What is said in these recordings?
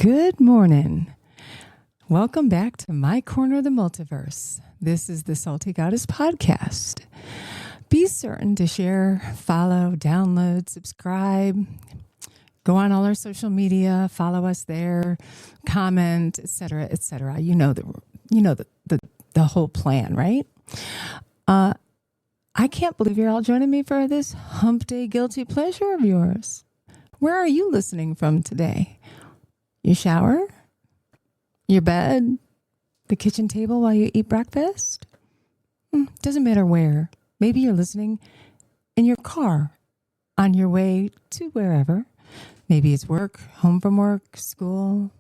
Good morning. Welcome back to my corner of the multiverse. This is the Salty Goddess podcast. Be certain to share, follow, download, subscribe, go on all our social media, follow us there, comment, etc., etc. You know the whole plan, right? I can't believe you're all joining me for this hump day guilty pleasure of yours. Where are you listening from today? Your shower? Your bed? The kitchen table while you eat breakfast? Doesn't matter where. Maybe you're listening in your car on your way to wherever. Maybe it's work, home from work, school,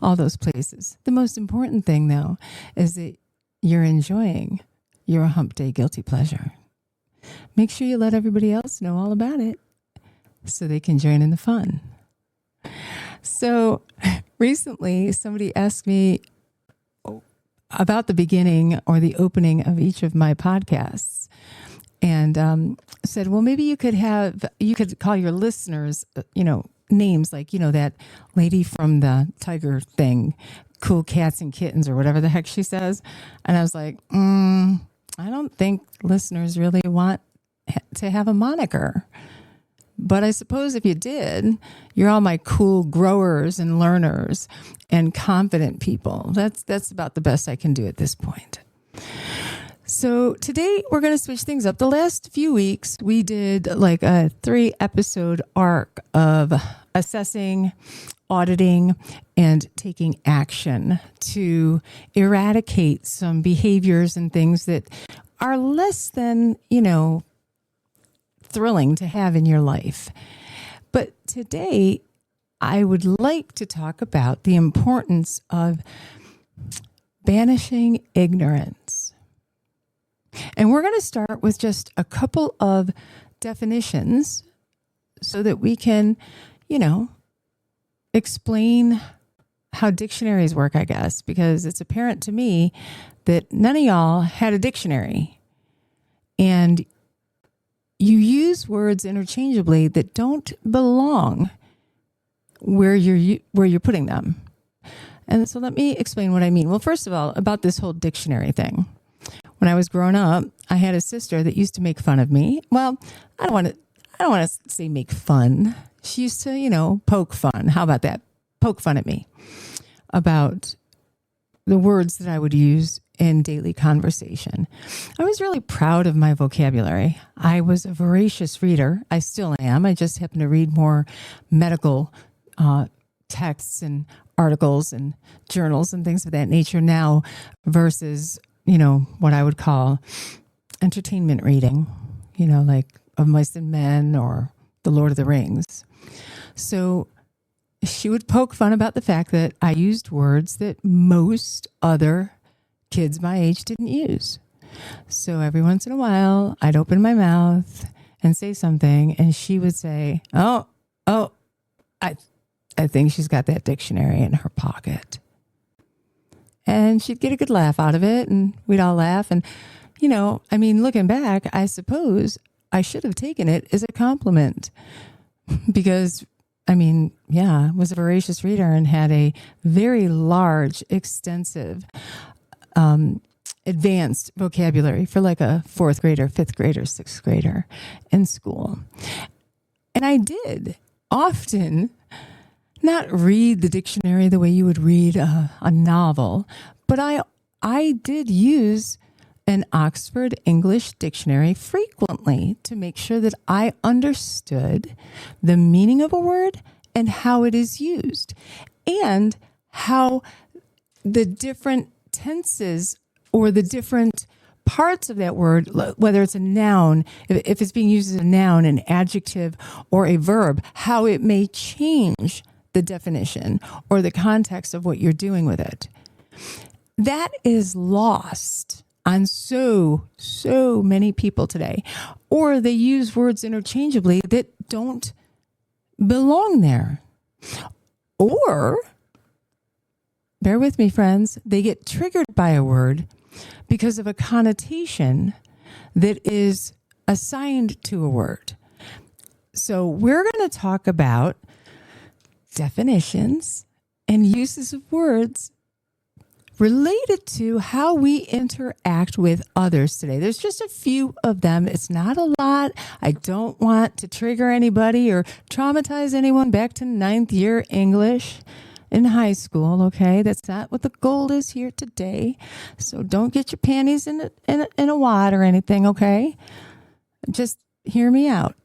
all those places. The most important thing, though, is that you're enjoying your hump day guilty pleasure. Make sure you let everybody else know all about it so they can join in the fun. So recently, somebody asked me about the beginning or the opening of each of my podcasts and said, well, maybe you could call your listeners, names like, that lady from the Tiger thing, Cool Cats and Kittens or whatever the heck she says. And I was like, I don't think listeners really want to have a moniker. But I suppose if you did, you're all my cool growers and learners and confident people. That's about the best I can do at this point. So today we're going to switch things up. The last few weeks we did like a 3-episode arc of assessing, auditing, and taking action to eradicate some behaviors and things that are less than, thrilling to have in your life. But today, I would like to talk about the importance of banishing ignorance. And we're going to start with just a couple of definitions so that we can, explain how dictionaries work, I guess, because it's apparent to me that none of y'all had a dictionary. And you use words interchangeably that don't belong where you're putting them. And so let me explain what I mean. Well, first of all, about this whole dictionary thing. When I was growing up, I had a sister that used to make fun of me. Well, I don't want to say make fun. She used to, poke fun. How about that? Poke fun at me about the words that I would use in daily conversation. I was really proud of my vocabulary. I was a voracious reader. I still am. I just happen to read more medical texts and articles and journals and things of that nature now versus, what I would call entertainment reading, like Of Mice and Men or The Lord of the Rings. So she would poke fun about the fact that I used words that most other kids my age didn't use. So every once in a while, I'd open my mouth and say something, and she would say, I think she's got that dictionary in her pocket. And she'd get a good laugh out of it, and we'd all laugh. And, looking back, I suppose I should have taken it as a compliment because I was a voracious reader and had a very large, extensive, advanced vocabulary for like a 4th grader, 5th grader, 6th grader in school. And I did often not read the dictionary the way you would read a novel, but I did use an Oxford English dictionary frequently to make sure that I understood the meaning of a word and how it is used and how the different tenses or the different parts of that word, whether it's a noun, if it's being used as a noun, an adjective, or a verb, how it may change the definition or the context of what you're doing with it. That is lost on so many people today. Or they use words interchangeably that don't belong there. Or, bear with me, friends, they get triggered by a word because of a connotation that is assigned to a word. So we're going to talk about definitions and uses of words related to how we interact with others today. There's just a few of them. It's not a lot. I don't want to trigger anybody or traumatize anyone back to 9th year English in high school, okay? That's not what the goal is here today. So don't get your panties in a wad or anything, okay? Just hear me out.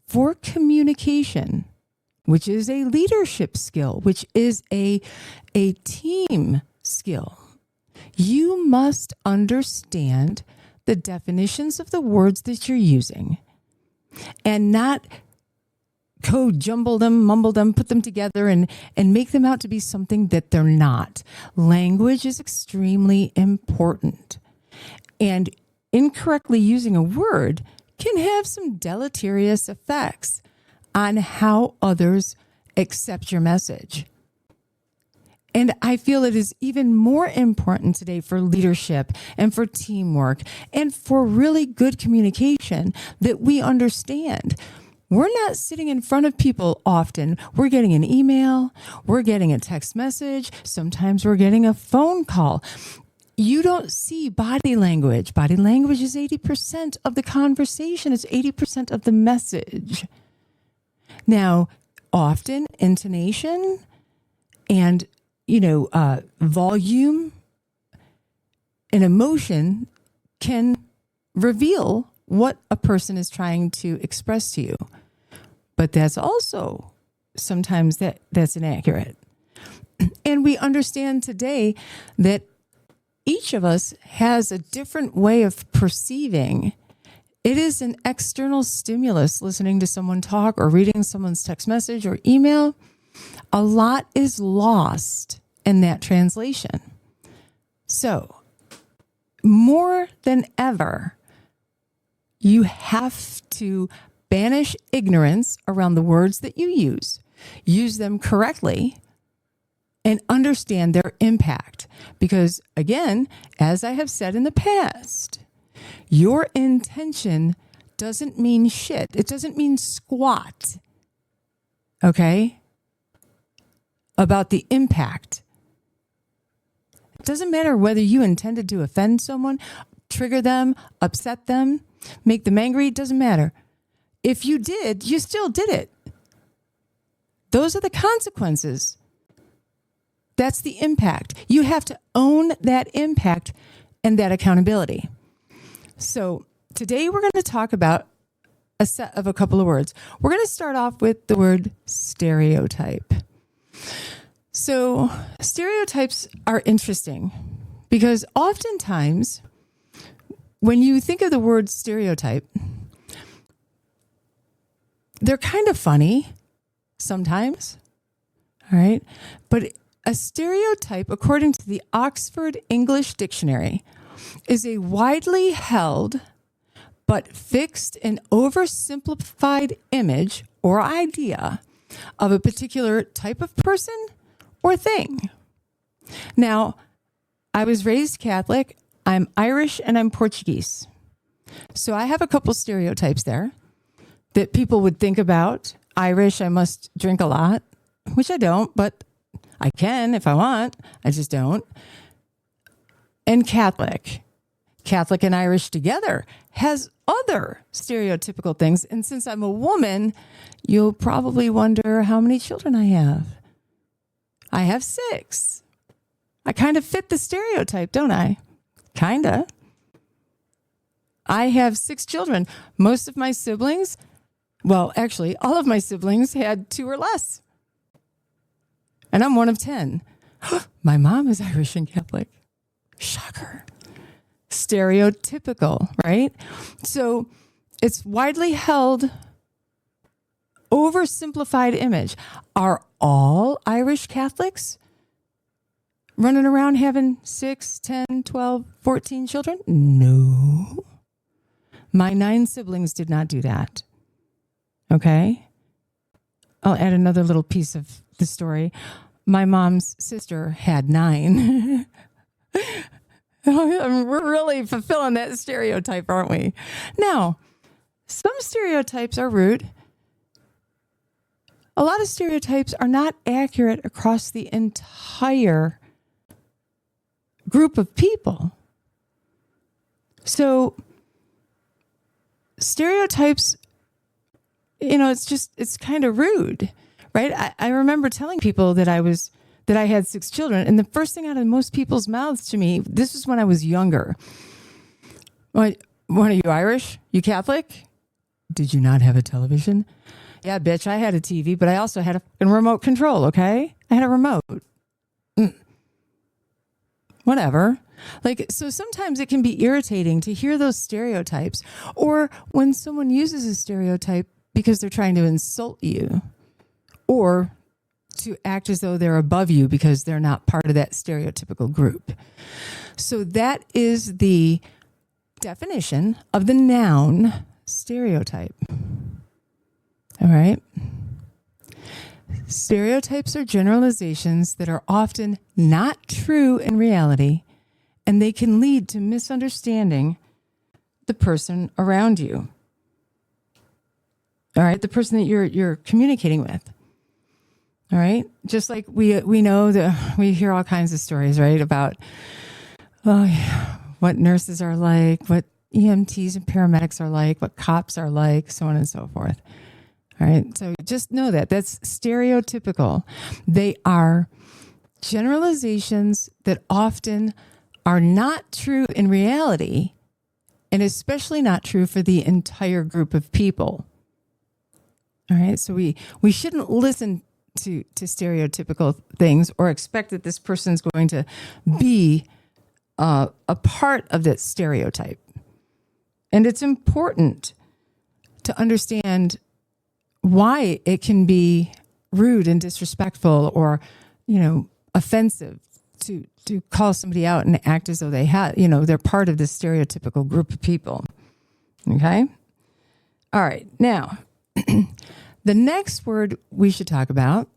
For communication, which is a leadership skill, which is a team skill, you must understand the definitions of the words that you're using and not code jumble them, mumble them, put them together and make them out to be something that they're not. Language is extremely important. And incorrectly using a word can have some deleterious effects on how others accept your message. And I feel it is even more important today for leadership and for teamwork and for really good communication that we understand. We're not sitting in front of people often. We're getting an email, we're getting a text message, sometimes we're getting a phone call. You don't see body language. Body language is 80% of the conversation. It's 80% of the message. Now, often intonation and, volume and emotion can reveal what a person is trying to express to you. But that's also sometimes that's inaccurate. And we understand today that each of us has a different way of perceiving. It is an external stimulus, listening to someone talk or reading someone's text message or email. A lot is lost in that translation. So, more than ever, you have to banish ignorance around the words that you use them correctly, and understand their impact. Because again, as I have said in the past, your intention doesn't mean shit. It doesn't mean squat. Okay? About the impact. It doesn't matter whether you intended to offend someone, trigger them, upset them, make them angry. It doesn't matter. If you did, you still did it. Those are the consequences. That's the impact. You have to own that impact and that accountability. So today we're going to talk about a set of a couple of words. We're going to start off with the word stereotype. So stereotypes are interesting because oftentimes when you think of the word stereotype, they're kind of funny sometimes, all right? But a stereotype, according to the Oxford English Dictionary, is a widely held but fixed and oversimplified image or idea of a particular type of person or thing. Now, I was raised Catholic, I'm Irish, and I'm Portuguese. So I have a couple stereotypes there that people would think about. Irish, I must drink a lot, which I don't, but I can if I want. I just don't. And Catholic and Irish together has other stereotypical things. And since I'm a woman, you'll probably wonder how many children I have. I have 6. I kind of fit the stereotype, don't I? Kinda. I have 6 children. Most of my siblings, well, actually, all of my siblings had 2 or less. And I'm one of 10. My mom is Irish and Catholic. Shocker. Stereotypical, right? So it's widely held, oversimplified image. Are all Irish Catholics running around having 6, 10, 12, 14 children? No. My 9 siblings did not do that. Okay? I'll add another little piece of the story. My mom's sister had 9. We're really fulfilling that stereotype, aren't we? Now, some stereotypes are rude. a lot of stereotypes are not accurate across the entire group of people. So stereotypes, it's kind of rude, right? I remember telling people that I had 6 children, and the first thing out of most people's mouths to me, this was when I was younger. What are you, Irish? You Catholic? Did you not have a television? Yeah, bitch, I had a TV, but I also had a remote control, okay? I had a remote. Whatever. So sometimes it can be irritating to hear those stereotypes, or when someone uses a stereotype because they're trying to insult you, or to act as though they're above you because they're not part of that stereotypical group. So that is the definition of the noun stereotype. All right. Stereotypes are generalizations that are often not true in reality, and they can lead to misunderstanding the person around you. All right, the person that you're communicating with. All right, just like we know that we hear all kinds of stories, right, about what nurses are like, what EMTs and paramedics are like, what cops are like, so on and so forth. All right, so just know that's stereotypical. They are generalizations that often are not true in reality, and especially not true for the entire group of people. All right, so we shouldn't listen to stereotypical things or expect that this person's going to be a part of that stereotype. And it's important to understand why it can be rude and disrespectful or, offensive to call somebody out and act as though they're part of this stereotypical group of people. Okay? All right. Now, the next word we should talk about,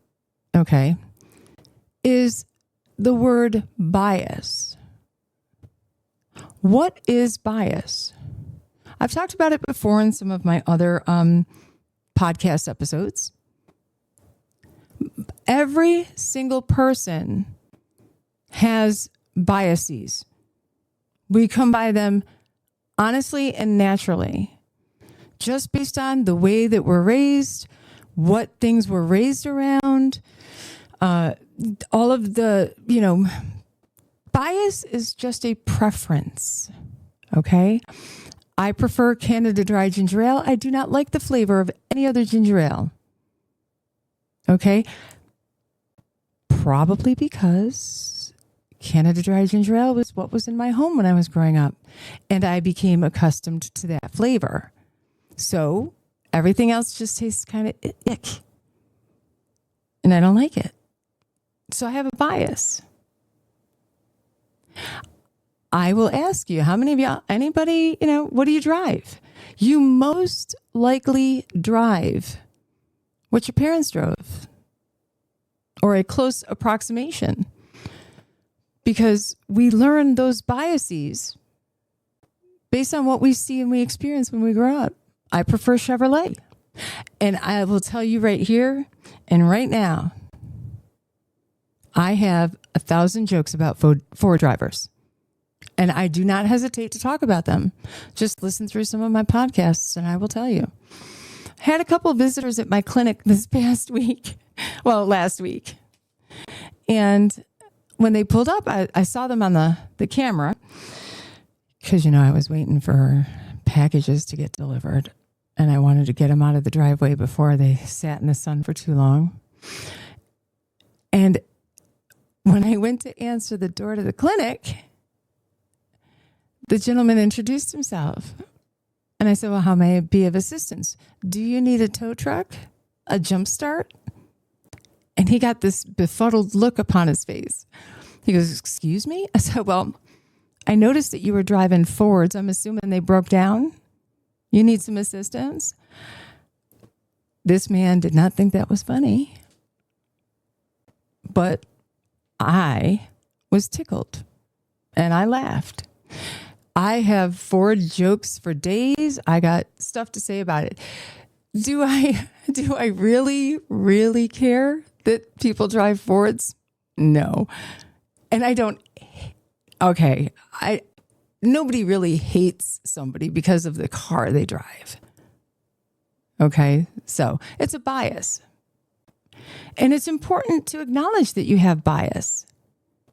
okay, is the word bias. What is bias? I've talked about it before in some of my other podcast episodes. Every single person has biases. We come by them honestly and naturally, just based on the way that we're raised, what things we're raised around, all of the, bias is just a preference, okay? I prefer Canada Dry Ginger Ale. I do not like the flavor of any other ginger ale, okay? Probably because Canada Dry Ginger Ale was what was in my home when I was growing up, and I became accustomed to that flavor. So everything else just tastes kind of ick, and I don't like it. So I have a bias. I will ask you, how many of y'all, anybody, what do you drive? You most likely drive what your parents drove, or a close approximation, because we learn those biases based on what we see and we experience when we grow up. I prefer Chevrolet. And I will tell you right here and right now, I have 1,000 jokes about Ford drivers. And I do not hesitate to talk about them. Just listen through some of my podcasts and I will tell you. I had a couple of visitors at my clinic this past week. Well, last week. And when they pulled up, I saw them on the camera because, I was waiting for packages to get delivered. And I wanted to get them out of the driveway before they sat in the sun for too long. And when I went to answer the door to the clinic, the gentleman introduced himself. And I said, well, how may I be of assistance? Do you need a tow truck? A jump start? And he got this befuddled look upon his face. He goes, excuse me? I said, well, I noticed that you were driving Fords. I'm assuming they broke down. You need some assistance? This man did not think that was funny. But I was tickled. And I laughed. I have Ford jokes for days. I got stuff to say about it. Do I really care that people drive Fords? No. And I don't. Okay, nobody really hates somebody because of the car they drive. Okay, so it's a bias. And it's important to acknowledge that you have bias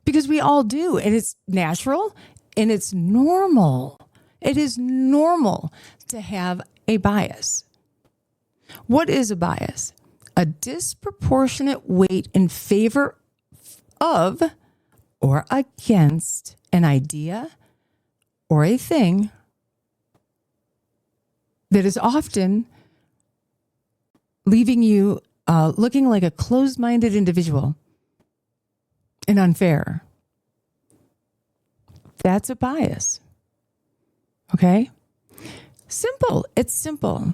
because we all do. And it's natural and it's normal. It is normal to have a bias. What is a bias? A disproportionate weight in favor of or against an idea or a thing that is often leaving you looking like a closed-minded individual and unfair. That's a bias. Okay? Simple. It's simple.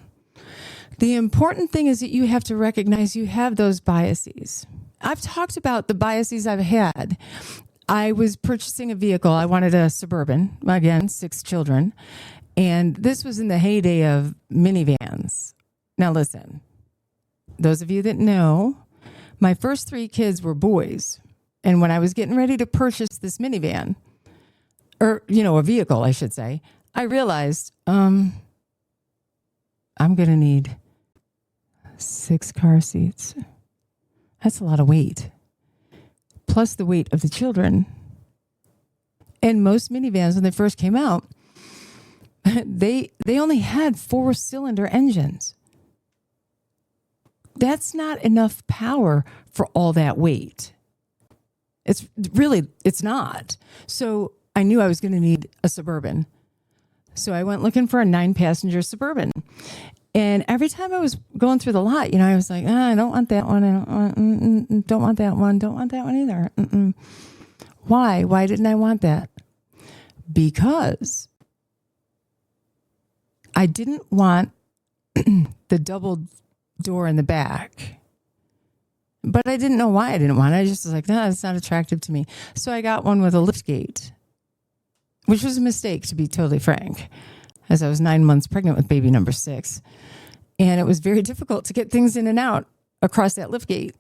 The important thing is that you have to recognize you have those biases. I've talked about the biases I've had. I was purchasing a vehicle. I wanted a Suburban, again, 6 children. And this was in the heyday of minivans. Now listen, those of you that know, my first 3 kids were boys. And when I was getting ready to purchase this minivan, or, a vehicle, I should say, I realized I'm going to need 6 car seats. That's a lot of weight. Plus the weight of the children. And most minivans, when they first came out, they only had 4-cylinder engines. That's not enough power for all that weight. It's not. So I knew I was going to need a Suburban. So I went looking for a 9-passenger Suburban. And every time I was going through the lot, I was like, I don't want that one. I don't want that one. Don't want that one either. Why? Why didn't I want that? Because I didn't want the double door in the back. But I didn't know why I didn't want it. I just was like, no, it's not attractive to me. So I got one with a lift gate, which was a mistake, to be totally frank, as I was 9 months pregnant with baby number 6. And it was very difficult to get things in and out across that lift gate.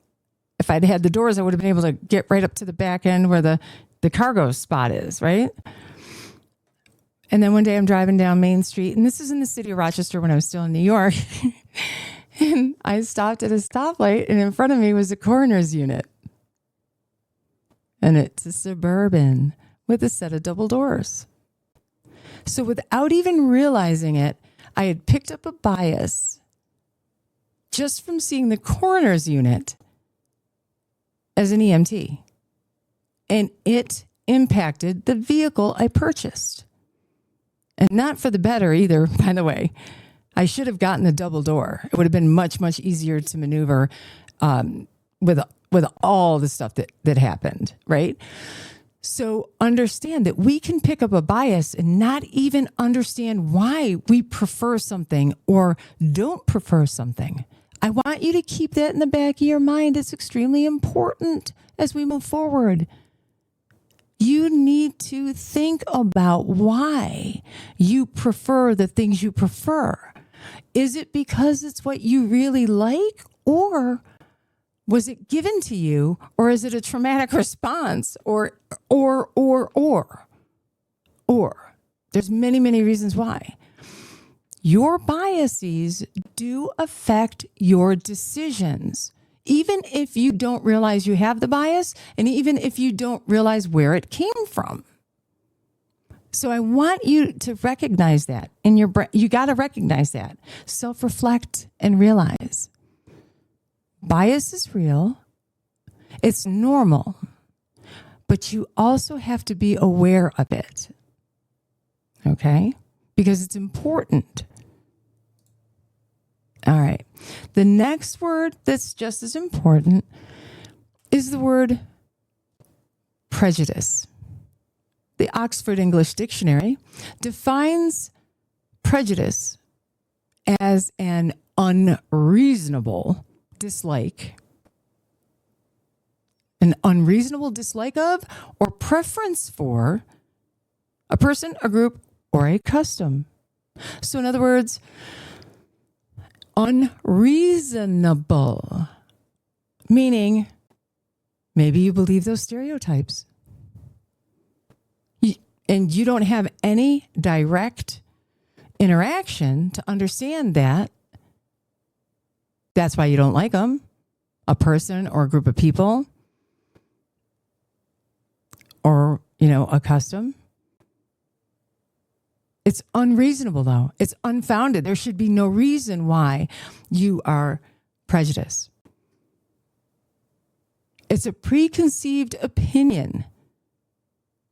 If I'd had the doors, I would have been able to get right up to the back end where the cargo spot is, right? And then one day I'm driving down Main Street, and this is in the city of Rochester when I was still in New York. And I stopped at a stoplight, and in front of me was a coroner's unit. And it's a Suburban with a set of double doors. So without even realizing it, I had picked up a bias just from seeing the coroner's unit as an EMT. And it impacted the vehicle I purchased. And not for the better either, by the way. I should have gotten the double door. It would have been much, much easier to maneuver with all the stuff that happened, right? So understand that we can pick up a bias and not even understand why we prefer something or don't prefer something. I want you to keep that in the back of your mind. It's extremely important as we move forward. You need to think about why you prefer the things you prefer. Is it because it's what you really like, or was it given to you, or is it a traumatic response, or there's many, many reasons why. Your biases do affect your decisions, even if you don't realize you have the bias, and even if you don't realize where it came from. So I want you to recognize that in your brain. You got to recognize that. Self-reflect and realize bias is real. It's normal, but you also have to be aware of it. Okay? Because it's important. All right. The next word that's just as important is the word prejudice. The Oxford English Dictionary defines prejudice as an unreasonable dislike. An unreasonable dislike of or preference for a person, a group, or a custom. So in other words, unreasonable, meaning maybe you believe those stereotypes. And you don't have any direct interaction to understand that. That's why you don't like them, a person or a group of people, or, a custom. It's unreasonable, though. It's unfounded. There should be no reason why you are prejudiced. It's a preconceived opinion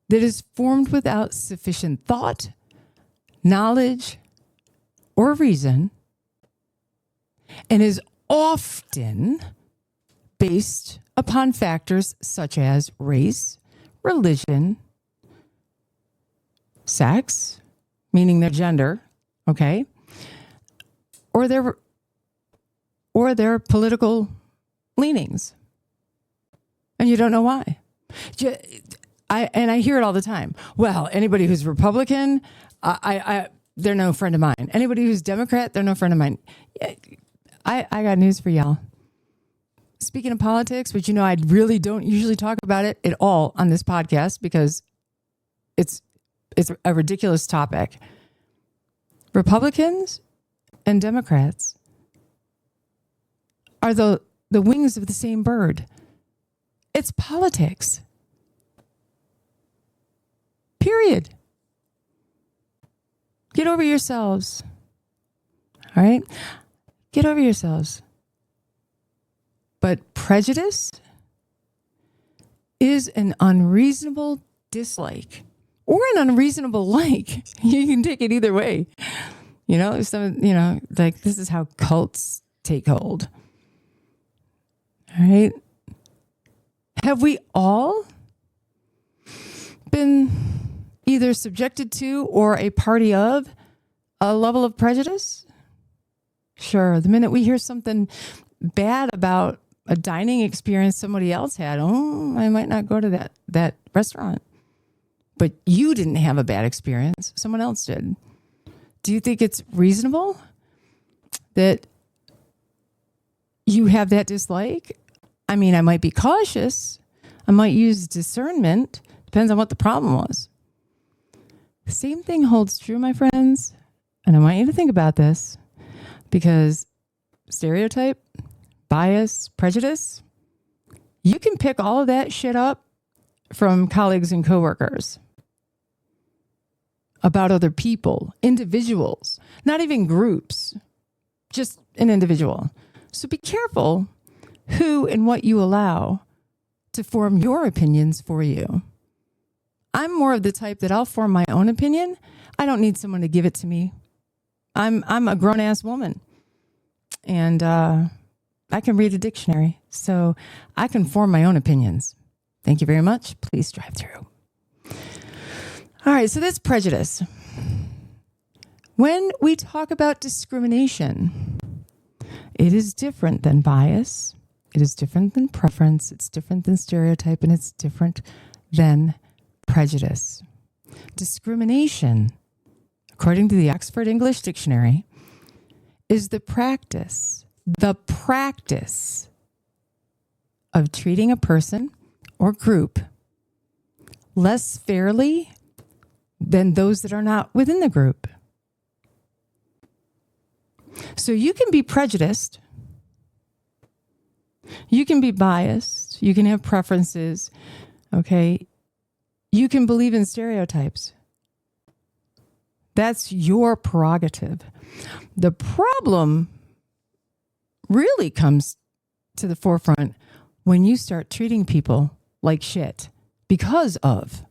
that is formed without sufficient thought, knowledge, or reason, and is often based upon factors such as race, religion, sex, meaning their gender, okay, or their political leanings, and you don't know why. I hear it all the time. Well, anybody who's Republican, they're no friend of mine. Anybody who's Democrat, they're no friend of mine. I got news for y'all. Speaking of politics, which I really don't usually talk about it at all on this podcast because it's a ridiculous topic. Republicans and Democrats are the wings of the same bird. It's politics. Period. Get over yourselves. All right? Get over yourselves. But prejudice is an unreasonable dislike or an unreasonable like. You can take it either way. This is how cults take hold. All right? Have we all been either subjected to or a party of a level of prejudice? Sure. The minute we hear something bad about a dining experience somebody else had, I might not go to that restaurant. But you didn't have a bad experience. Someone else did. Do you think it's reasonable that you have that dislike? I might be cautious. I might use discernment. Depends on what the problem was. The same thing holds true, my friends. And I want you to think about this because stereotype, bias, prejudice, you can pick all of that shit up from colleagues and coworkers about other people, individuals, not even groups, just an individual. So be careful who and what you allow to form your opinions for you. I'm more of the type that I'll form my own opinion. I don't need someone to give it to me. I'm a grown-ass woman. And I can read a dictionary. So I can form my own opinions. Thank you very much. Please drive through. All right, so that's prejudice. When we talk about discrimination, it is different than bias. It is different than preference. It's different than stereotype, and it's different than prejudice. Discrimination, according to the Oxford English Dictionary, is the practice of treating a person or group less fairly than those that are not within the group. So you can be prejudiced, you can be biased, you can have preferences, okay? You can believe in stereotypes. That's your prerogative. The problem really comes to the forefront when you start treating people like shit because of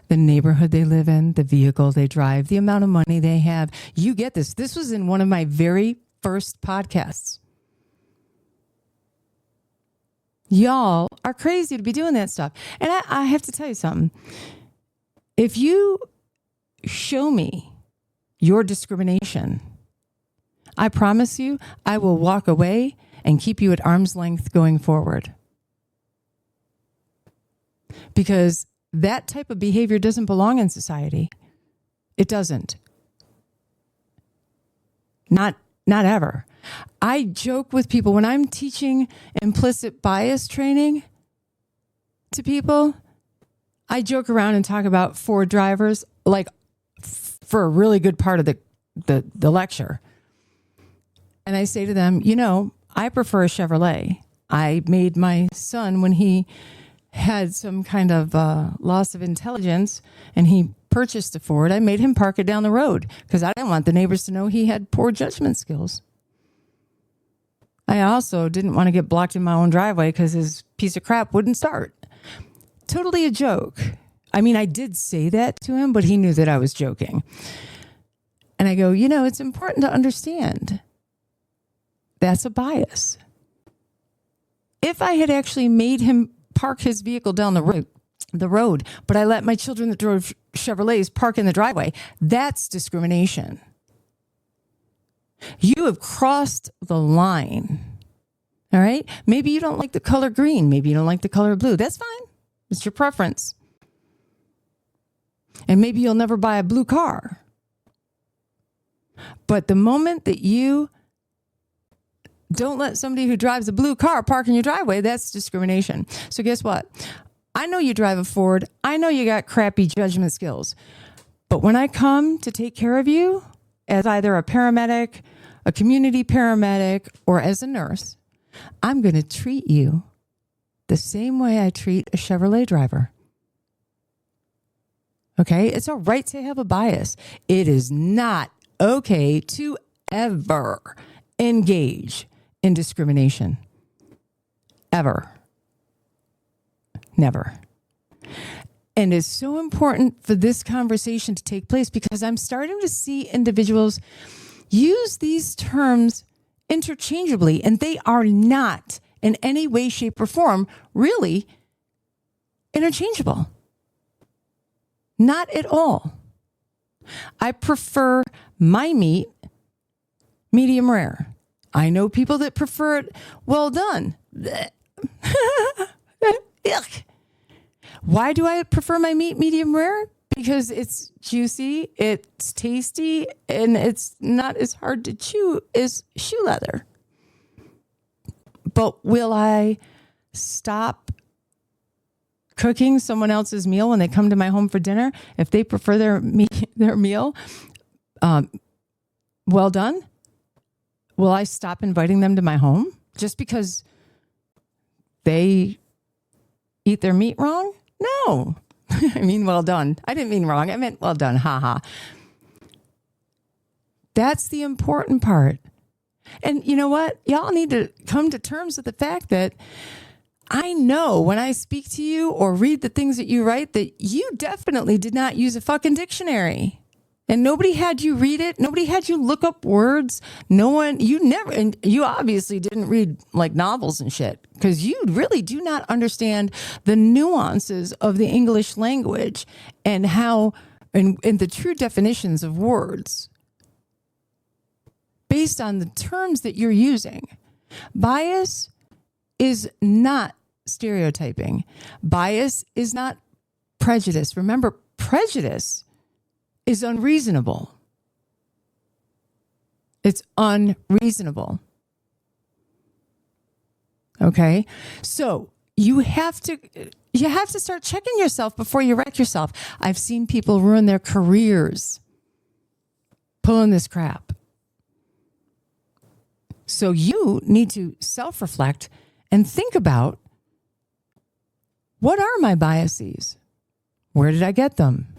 the neighborhood they live in, the vehicle they drive, the amount of money they have. You get this. This was in one of my very first podcasts. Y'all are crazy to be doing that stuff. And I have to tell you something. If you show me your discrimination, I promise you, I will walk away and keep you at arm's length going forward. Because that type of behavior doesn't belong in society. It doesn't. Not ever. I joke with people when I'm teaching implicit bias training to people. I joke around and talk about Ford drivers, like for a really good part of the lecture. And I say to them, I prefer a Chevrolet. I made my son, when he had some kind of loss of intelligence and he purchased a Ford, I made him park it down the road because I didn't want the neighbors to know he had poor judgment skills. I also didn't want to get blocked in my own driveway because his piece of crap wouldn't start. Totally a joke. I mean, I did say that to him, but he knew that I was joking. And I go, it's important to understand that's a bias. If I had actually made him park his vehicle down the road, but I let my children that drove Chevrolets park in the driveway, that's discrimination. You have crossed the line. All right? Maybe you don't like the color green. Maybe you don't like the color blue. That's fine. It's your preference. And maybe you'll never buy a blue car. But the moment that you don't let somebody who drives a blue car park in your driveway, that's discrimination. So guess what? I know you drive a Ford. I know you got crappy judgment skills. But when I come to take care of you as either a paramedic, a community paramedic, or as a nurse, I'm going to treat you the same way I treat a Chevrolet driver. Okay? It's all right to have a bias. It is not okay to ever engage in discrimination. Ever. Never. And it's so important for this conversation to take place because I'm starting to see individuals use these terms interchangeably, and they are not in any way, shape, or form really interchangeable. Not at all. I prefer my meat medium rare. I know people that prefer it well done. Why do I prefer my meat medium rare? Because it's juicy, it's tasty, and it's not as hard to chew as shoe leather. But will I stop cooking someone else's meal when they come to my home for dinner if they prefer their meal well done? Will I stop inviting them to my home just because they eat their meat wrong? No. I mean, well done. I didn't mean wrong. I meant well done. Ha ha. That's the important part. And you know what? Y'all need to come to terms with the fact that I know when I speak to you or read the things that you write that you definitely did not use a fucking dictionary. And nobody had you read it. Nobody had you look up words. And you obviously didn't read like novels and shit because you really do not understand the nuances of the English language and how, and the true definitions of words based on the terms that you're using. Bias is not stereotyping. Bias is not prejudice. Remember, prejudice is unreasonable. It's unreasonable. Okay? So you have to start checking yourself before you wreck yourself. I've seen people ruin their careers pulling this crap. So you need to self-reflect and think about, what are my biases? Where did I get them?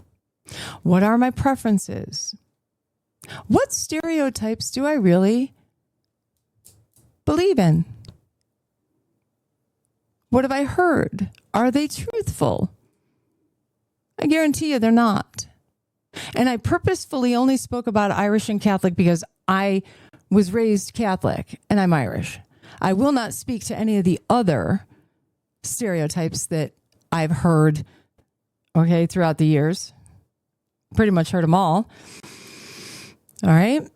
What are my preferences? What stereotypes do I really believe in? What have I heard? Are they truthful? I guarantee you they're not. And I purposefully only spoke about Irish and Catholic because I was raised Catholic and I'm Irish. I will not speak to any of the other stereotypes that I've heard, throughout the years. Pretty much heard them all. All right.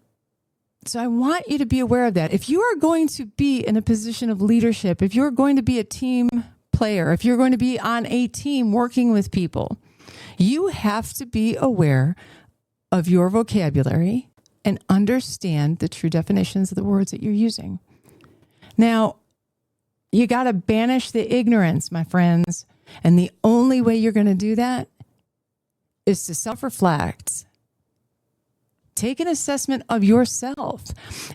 So I want you to be aware of that. If you are going to be in a position of leadership, if you're going to be a team player, if you're going to be on a team working with people, you have to be aware of your vocabulary, and understand the true definitions of the words that you're using. Now, you got to banish the ignorance, my friends. And the only way you're going to do that is to self-reflect. Take an assessment of yourself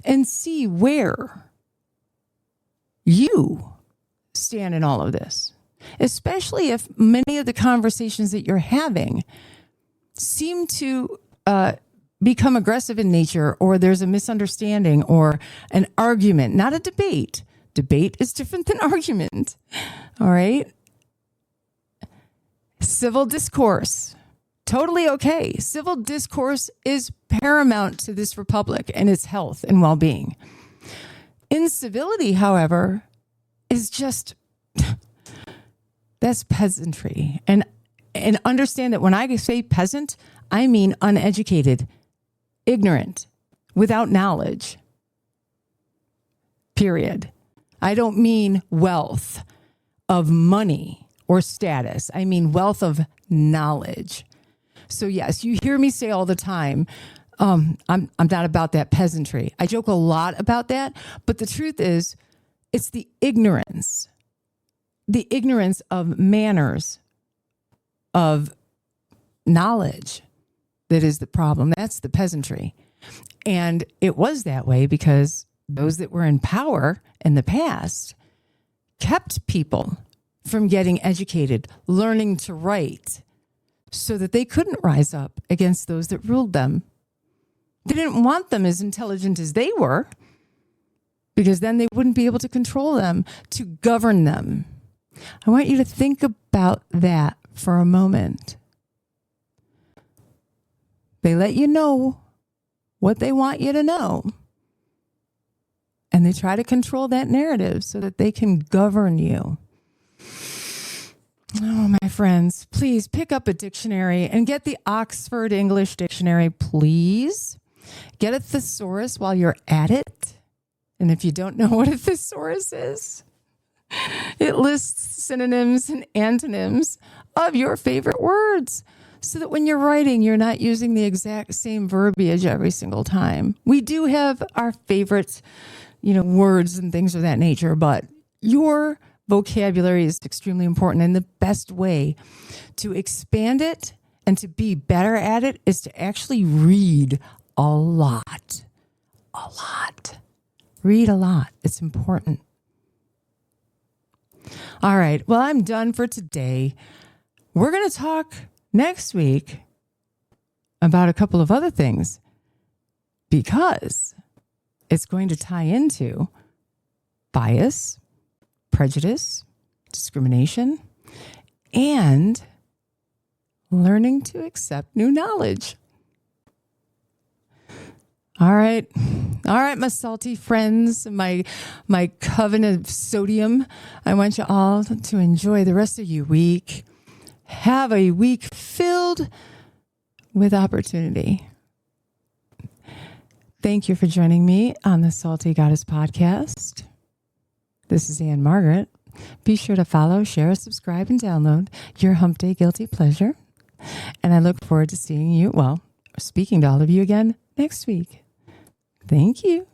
and see where you stand in all of this, especially if many of the conversations that you're having seem to become aggressive in nature, or there's a misunderstanding or an argument, not a debate. Debate is different than argument. All right. Civil discourse. Totally okay. Civil discourse is paramount to this republic and its health and well-being. Incivility, however, is just, that's peasantry. And understand that when I say peasant, I mean uneducated, ignorant, without knowledge. Period. I don't mean wealth of money or status. I mean wealth of knowledge. So yes, you hear me say all the time, I'm not about that peasantry. I joke a lot about that, but the truth is, it's the ignorance of manners, of knowledge that is the problem. That's the peasantry. And it was that way because those that were in power in the past kept people from getting educated, learning to write, so that they couldn't rise up against those that ruled them. They didn't want them as intelligent as they were, because then they wouldn't be able to control them, to govern them. I want you to think about that for a moment. They let you know what they want you to know, and they try to control that narrative so that they can govern you. Oh, my friends, please pick up a dictionary and get the Oxford English Dictionary, please. Get a thesaurus while you're at it. And if you don't know what a thesaurus is, it lists synonyms and antonyms of your favorite words, so that when you're writing, you're not using the exact same verbiage every single time. We do have our favorite, words and things of that nature, but your vocabulary is extremely important. And the best way to expand it and to be better at it is to actually read a lot. A lot. Read a lot. It's important. All right. Well, I'm done for today. We're going to talk next week about a couple of other things, because it's going to tie into bias, prejudice, discrimination, and learning to accept new knowledge. All right, my salty friends, my coven of sodium. I want you all to enjoy the rest of your week. Have a week filled with opportunity. Thank you for joining me on the Salty Goddess Podcast. This is Margaret. Be sure to follow, share, subscribe, and download your Hump Day Guilty Pleasure. And I look forward to speaking to all of you again next week. Thank you.